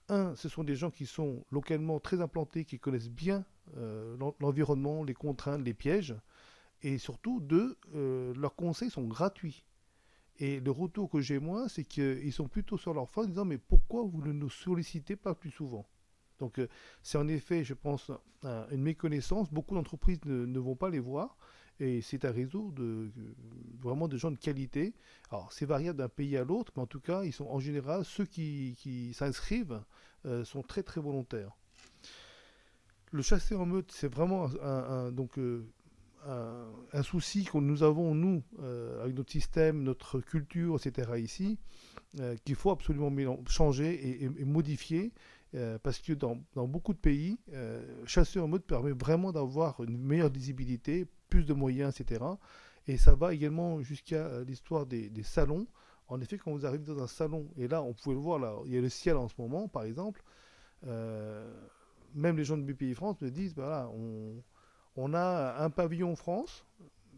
ce sont des gens qui sont localement très implantés, qui connaissent bien l'environnement, les contraintes, les pièges. Et surtout, leurs conseils sont gratuits. Et le retour que j'ai, moi, c'est qu'ils sont plutôt sur leur fin en disant « Mais pourquoi vous ne nous sollicitez pas plus souvent ?» Donc, c'est en effet, je pense, une méconnaissance. Beaucoup d'entreprises ne vont pas les voir. Et c'est un réseau vraiment de gens de qualité. Alors, c'est variable d'un pays à l'autre, mais en tout cas, ils sont en général, ceux qui s'inscrivent sont très, très volontaires. Le chasser en meute, c'est vraiment un souci que nous avons, nous, avec notre système, notre culture, etc. ici, qu'il faut absolument changer et modifier, parce que dans beaucoup de pays, chasser en meute permet vraiment d'avoir une meilleure visibilité, plus de moyens, etc. Et ça va également jusqu'à l'histoire des salons. En effet, quand vous arrivez dans un salon, et là, on pouvait le voir, là, il y a le ciel en ce moment, par exemple, même les gens de BPI France me disent, voilà, on a un pavillon France,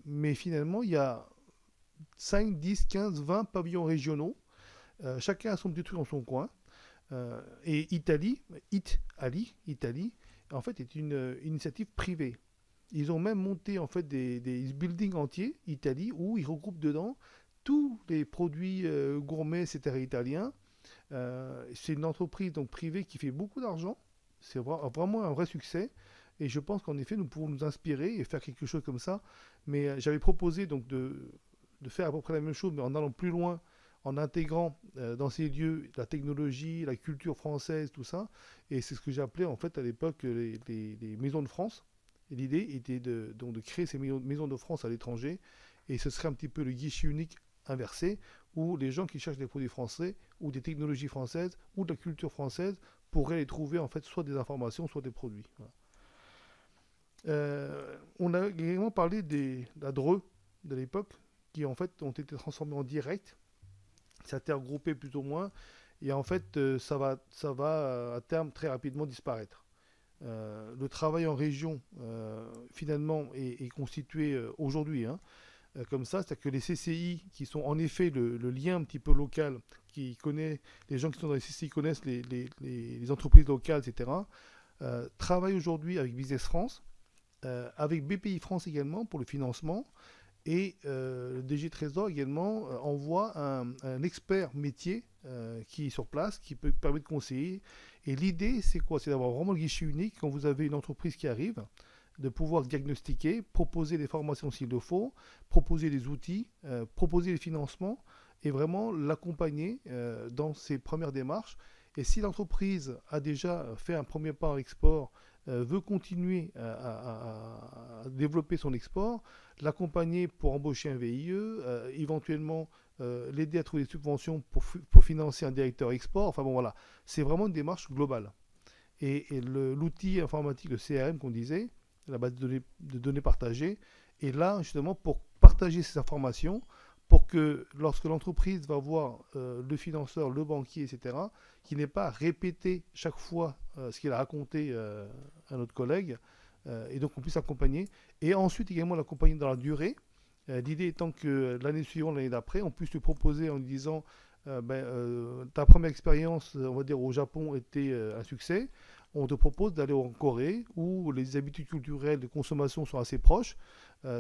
mais finalement, il y a 5, 10, 15, 20 pavillons régionaux. Chacun a son petit truc dans son coin. Et Italie, en fait, est une initiative privée. Ils ont même monté en fait des buildings entiers, Italie, où ils regroupent dedans tous les produits gourmets, etc. italiens. C'est une entreprise donc privée qui fait beaucoup d'argent. C'est vraiment un vrai succès. Et je pense qu'en effet, nous pouvons nous inspirer et faire quelque chose comme ça. Mais j'avais proposé donc de faire à peu près la même chose, mais en allant plus loin, en intégrant dans ces lieux la technologie, la culture française, tout ça. Et c'est ce que j'appelais en fait à l'époque les maisons de France. Et l'idée était de créer ces maisons de France à l'étranger. Et ce serait un petit peu le guichet unique inversé, où les gens qui cherchent des produits français, ou des technologies françaises, ou de la culture française, pourraient les trouver en fait soit des informations, soit des produits. Voilà. On a également parlé de la DRE de l'époque, qui en fait ont été transformés en direct. Ça a été regroupé plus ou moins, et en fait ça va à terme très rapidement disparaître. Le travail en région finalement est constitué aujourd'hui comme ça, c'est-à-dire que les CCI qui sont en effet le lien un petit peu local, les gens qui sont dans les CCI connaissent les entreprises locales, etc., travaillent aujourd'hui avec Business France, avec BPI France également pour le financement, et le DG Trésor également envoie un expert métier qui est sur place, qui permet de conseiller. Et l'idée, c'est quoi? C'est d'avoir vraiment le guichet unique quand vous avez une entreprise qui arrive, de pouvoir diagnostiquer, proposer des formations s'il le faut, proposer des outils, proposer les financements, et vraiment l'accompagner dans ses premières démarches. Et si l'entreprise a déjà fait un premier pas à l'export, veut continuer à développer son export, l'accompagner pour embaucher un VIE, éventuellement l'aider à trouver des subventions pour financer un directeur export. Enfin bon, voilà, c'est vraiment une démarche globale. Et l'outil informatique, le CRM qu'on disait, la base de données partagée, est là justement pour partager ces informations, pour que lorsque l'entreprise va voir le financeur, le banquier, etc., qu'il n'ait pas à répéter chaque fois ce qu'il a raconté à notre collègue, et donc on puisse accompagner. Et ensuite également l'accompagner dans la durée. L'idée étant que l'année suivante, l'année d'après, on puisse lui proposer en lui disant ta première expérience, on va dire, au Japon était un succès. On te propose d'aller en Corée, où les habitudes culturelles de consommation sont assez proches.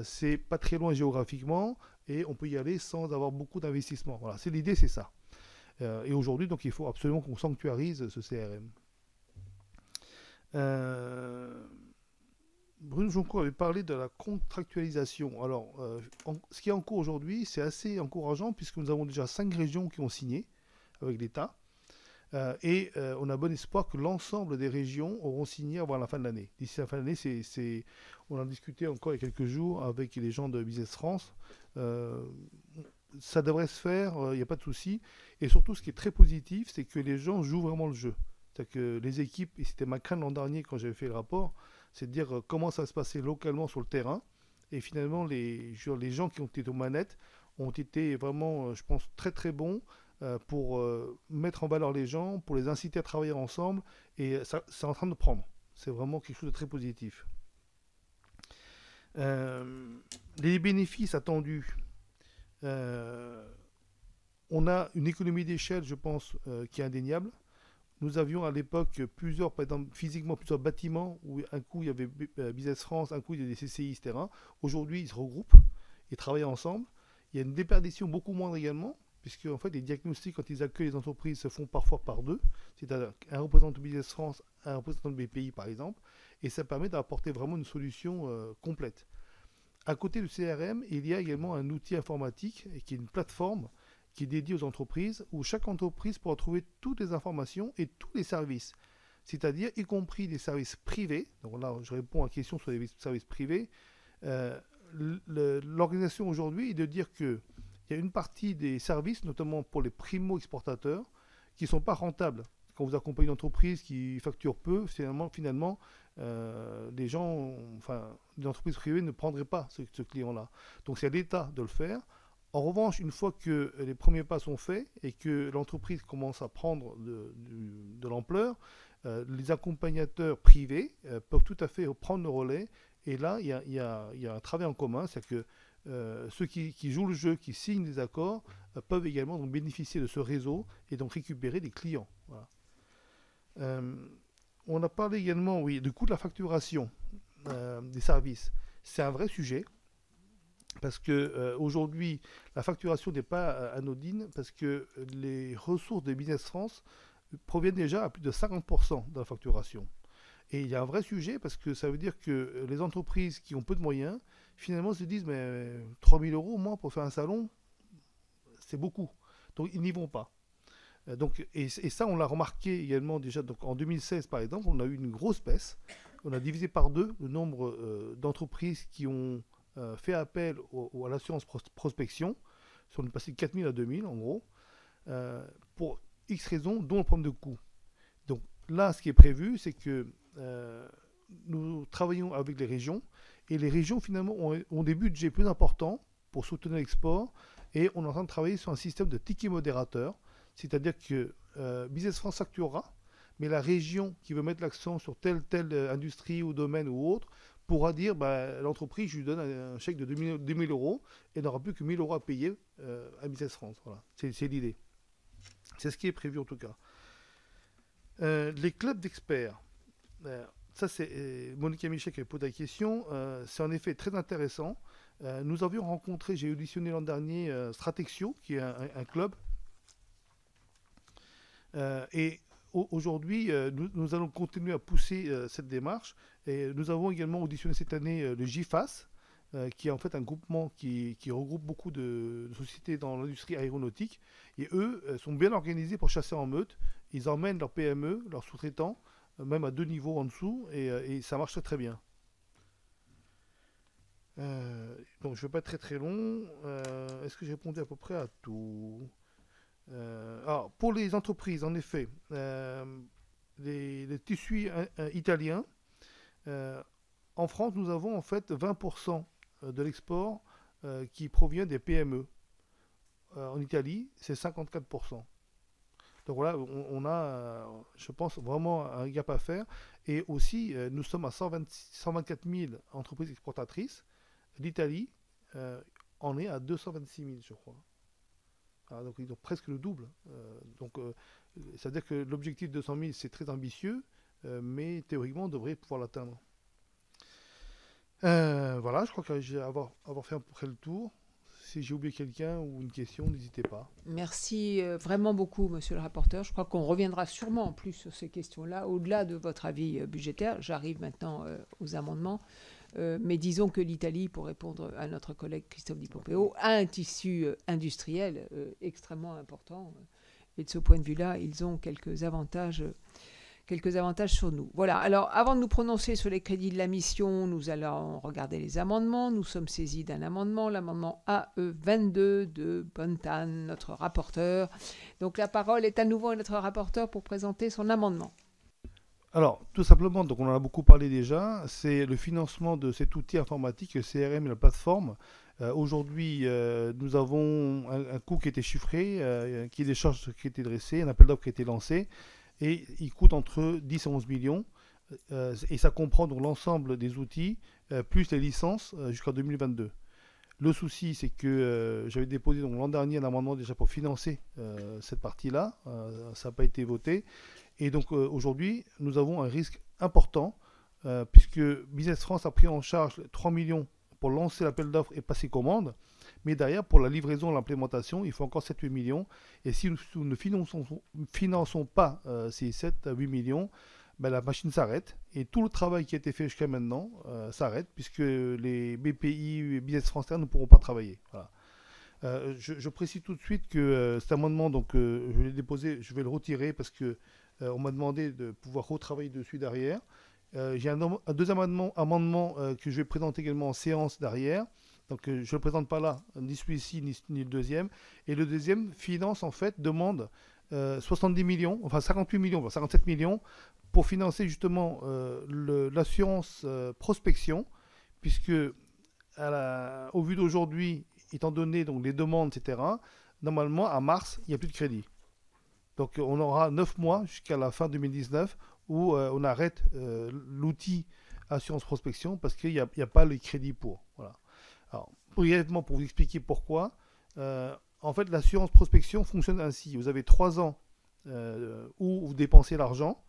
C'est pas très loin géographiquement, et on peut y aller sans avoir beaucoup d'investissement. Voilà, l'idée, c'est ça. Et aujourd'hui, donc, il faut absolument qu'on sanctuarise ce CRM. Bruno Joncourt avait parlé de la contractualisation. Alors, ce qui est en cours aujourd'hui, c'est assez encourageant, puisque nous avons déjà 5 régions qui ont signé avec l'État. Et on a bon espoir que l'ensemble des régions auront signé avant la fin de l'année. D'ici la fin de l'année, on en a discuté encore il y a quelques jours avec les gens de Business France. Ça devrait se faire, il n'y a pas de souci. Et surtout, ce qui est très positif, c'est que les gens jouent vraiment le jeu. C'est-à-dire que les équipes, et c'était ma crainte l'an dernier quand j'avais fait le rapport, c'est de dire comment ça se passait localement sur le terrain. Et finalement, les gens qui ont été aux manettes ont été vraiment, je pense, très très bons pour mettre en valeur les gens, pour les inciter à travailler ensemble. Et ça, c'est en train de prendre. C'est vraiment quelque chose de très positif. Les bénéfices attendus. On a une économie d'échelle, je pense, qui est indéniable. Nous avions à l'époque plusieurs, par exemple, physiquement plusieurs bâtiments où un coup il y avait Business France, un coup il y avait des CCI, etc. Aujourd'hui, ils se regroupent, ils travaillent ensemble. Il y a une déperdition beaucoup moindre également, puisque en fait, les diagnostics, quand ils accueillent les entreprises, se font parfois par deux, c'est-à-dire un représentant de Business France, un représentant de BPI, par exemple, et ça permet d'apporter vraiment une solution complète. À côté du CRM, il y a également un outil informatique, qui est une plateforme, qui est dédié aux entreprises, où chaque entreprise pourra trouver toutes les informations et tous les services, c'est-à-dire y compris les services privés. Donc là, je réponds à la question sur les services privés. L'organisation aujourd'hui est de dire qu'il y a une partie des services, notamment pour les primo-exportateurs, qui ne sont pas rentables. Quand vous accompagnez une entreprise qui facture peu, finalement les entreprises privées ne prendraient pas ce client-là. Donc c'est à l'État de le faire. En revanche, une fois que les premiers pas sont faits et que l'entreprise commence à prendre de l'ampleur, les accompagnateurs privés peuvent tout à fait prendre le relais. Et là, il y a un travail en commun, c'est-à-dire que ceux qui jouent le jeu, qui signent des accords, peuvent également donc bénéficier de ce réseau et donc récupérer des clients. Voilà. On a parlé également, oui, du coût de la facturation des services. C'est un vrai sujet. Parce que aujourd'hui, la facturation n'est pas anodine, parce que les ressources de Business France proviennent déjà à plus de 50% de la facturation. Et il y a un vrai sujet, parce que ça veut dire que les entreprises qui ont peu de moyens, finalement se disent, mais 3 000 € au moins pour faire un salon, c'est beaucoup. Donc ils n'y vont pas. Et ça, on l'a remarqué également déjà. Donc, en 2016, par exemple, on a eu une grosse baisse. On a divisé par deux le nombre d'entreprises qui ont fait appel à l'assurance prospection. On est passé de 4 000 à 2 000 en gros, pour X raisons, dont le problème de coût. Donc là, ce qui est prévu, c'est que nous travaillons avec les régions, et les régions finalement ont des budgets plus importants pour soutenir l'export, et on est en train de travailler sur un système de tickets modérateurs, c'est-à-dire que Business France facturera, mais la région qui veut mettre l'accent sur telle industrie ou domaine ou autre, pourra dire, l'entreprise, je lui donne un chèque de 2 000 € et n'aura plus que 1 000 € à payer à Business France. Voilà. C'est l'idée. C'est ce qui est prévu en tout cas. Les clubs d'experts. Ça, c'est Monica Michel qui avait posé la question. C'est en effet très intéressant. Nous avions rencontré, j'ai auditionné l'an dernier, Stratexio, qui est un club. Et aujourd'hui, nous allons continuer à pousser cette démarche. Et nous avons également auditionné cette année le GIFAS, qui est en fait un groupement qui regroupe beaucoup de sociétés dans l'industrie aéronautique. Et eux sont bien organisés pour chasser en meute. Ils emmènent leurs PME, leurs sous-traitants, même à 2 niveaux en dessous, et ça marche très bien. Donc je ne vais pas être très long. Est-ce que j'ai répondu à peu près à tout ? Alors, pour les entreprises, en effet, les tissus italiens, en France, nous avons en fait 20% de l'export qui provient des PME. En Italie, c'est 54%. Donc voilà, on a, je pense, vraiment un gap à faire. Et aussi, nous sommes à 124 000 entreprises exportatrices. L'Italie en est à 226 000, je crois. Alors, donc ils ont presque le double. C'est-à-dire que l'objectif de 200 000, c'est très ambitieux, mais théoriquement, on devrait pouvoir l'atteindre. Voilà, je crois que j'ai avoir fait à peu près le tour. Si j'ai oublié quelqu'un ou une question, n'hésitez pas. Merci vraiment beaucoup, monsieur le rapporteur. Je crois qu'on reviendra sûrement en plus sur ces questions-là, au-delà de votre avis budgétaire. J'arrive maintenant aux amendements. Mais disons que l'Italie, pour répondre à notre collègue Christophe Di Pompeo, a un tissu industriel extrêmement important. Et de ce point de vue-là, ils ont quelques avantages sur nous. Voilà. Alors, avant de nous prononcer sur les crédits de la mission, nous allons regarder les amendements. Nous sommes saisis d'un amendement, l'amendement AE22 de Bontan, notre rapporteur. Donc, la parole est à nouveau à notre rapporteur pour présenter son amendement. Alors, tout simplement, donc on en a beaucoup parlé déjà, c'est le financement de cet outil informatique, le CRM et la plateforme. Aujourd'hui, nous avons un coût qui a été chiffré, qui est des charges qui ont été dressées, un appel d'offres qui a été lancé, et il coûte entre 10 et 11 millions. Et ça comprend donc l'ensemble des outils, plus les licences jusqu'en 2022. Le souci, c'est que j'avais déposé l'an dernier un amendement déjà pour financer cette partie-là. Ça n'a pas été voté. Et donc aujourd'hui, nous avons un risque important puisque Business France a pris en charge 3 millions pour lancer l'appel d'offres et passer commande. Mais derrière, pour la livraison et l'implémentation, il faut encore 7-8 millions. Et si nous ne finançons pas ces 7 à 8 millions, ben, la machine s'arrête. Et tout le travail qui a été fait jusqu'à maintenant s'arrête, puisque les BPI et Business France ne pourront pas travailler. Voilà. Je précise tout de suite que cet amendement, donc, je l'ai déposé, je vais le retirer, parce qu'on m'a demandé de pouvoir retravailler dessus derrière. J'ai un deuxième amendement que je vais présenter également en séance derrière. Donc je ne le présente pas là, ni celui-ci, ni le deuxième. Et le deuxième finance, en fait, demande 70 millions, enfin 58 millions, enfin 57 millions, pour financer justement l'assurance prospection, puisque au vu d'aujourd'hui, étant donné donc, les demandes, etc., normalement, à mars, il n'y a plus de crédit. Donc on aura 9 mois jusqu'à la fin 2019 où on arrête l'outil assurance prospection parce qu'il n'y a pas les crédits pour. Voilà. Alors, brièvement, pour vous expliquer pourquoi, en fait, l'assurance prospection fonctionne ainsi. Vous avez 3 ans où vous dépensez l'argent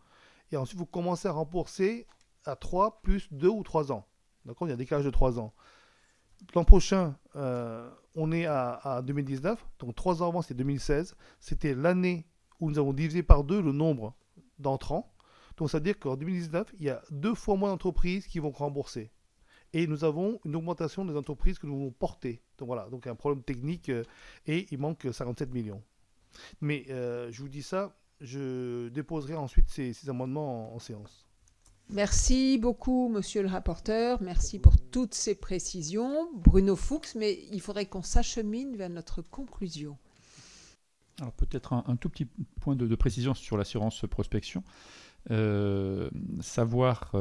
et ensuite vous commencez à rembourser à 3 plus 2 ou 3 ans. D'accord ? Il y a un décalage de 3 ans. L'an prochain, on est à 2019, donc 3 ans avant, c'est 2016. C'était l'année où nous avons divisé par 2 le nombre d'entrants. Donc, c'est-à-dire qu'en 2019, il y a 2 fois moins d'entreprises qui vont rembourser. Et nous avons une augmentation des entreprises que nous voulons porter. Donc voilà, donc un problème technique et il manque 57 millions. Mais je vous dis ça, je déposerai ensuite ces amendements en séance. Merci beaucoup, monsieur le rapporteur. Merci pour toutes ces précisions. Bruno Fuchs, mais il faudrait qu'on s'achemine vers notre conclusion. Alors peut-être un tout petit point de précision sur l'assurance prospection. Savoir,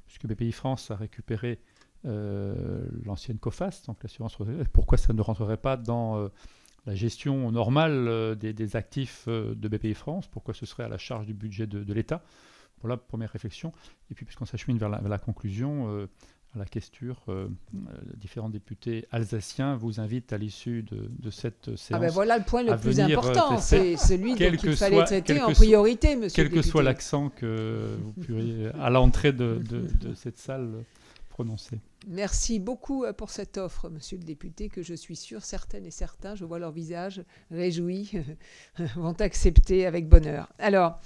puisque BPI France a récupéré l'ancienne COFAS, donc l'assurance, pourquoi ça ne rentrerait pas dans la gestion normale des actifs de BPI France, pourquoi ce serait à la charge du budget de l'État. Voilà, première réflexion. Et puis puisqu'on s'achemine vers la conclusion, à la questure, différents députés alsaciens vous invitent à l'issue de cette séance. Ah ben voilà le point le plus important, c'est celui qu'il fallait traiter en priorité, monsieur le député. Quel que soit l'accent que vous pourriez à l'entrée de cette salle prononcer. Merci beaucoup pour cette offre, monsieur le député, que je suis sûre, certaines et certains, je vois leur visage réjouis, vont accepter avec bonheur. Alors,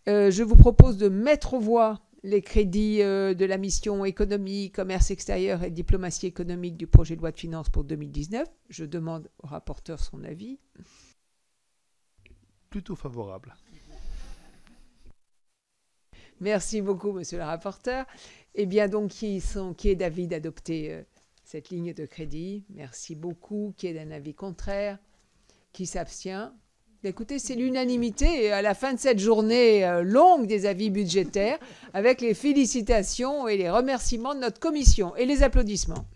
je vous propose de mettre aux voix les crédits de la mission économie, commerce extérieur et diplomatie économique du projet de loi de finances pour 2019. Je demande au rapporteur son avis. Plutôt favorable. Merci beaucoup, monsieur le rapporteur. Eh bien, donc, qui est d'avis d'adopter cette ligne de crédit? Merci beaucoup. Qui est d'un avis contraire? Qui s'abstient? Écoutez, c'est l'unanimité à la fin de cette journée longue des avis budgétaires, avec les félicitations et les remerciements de notre commission et les applaudissements.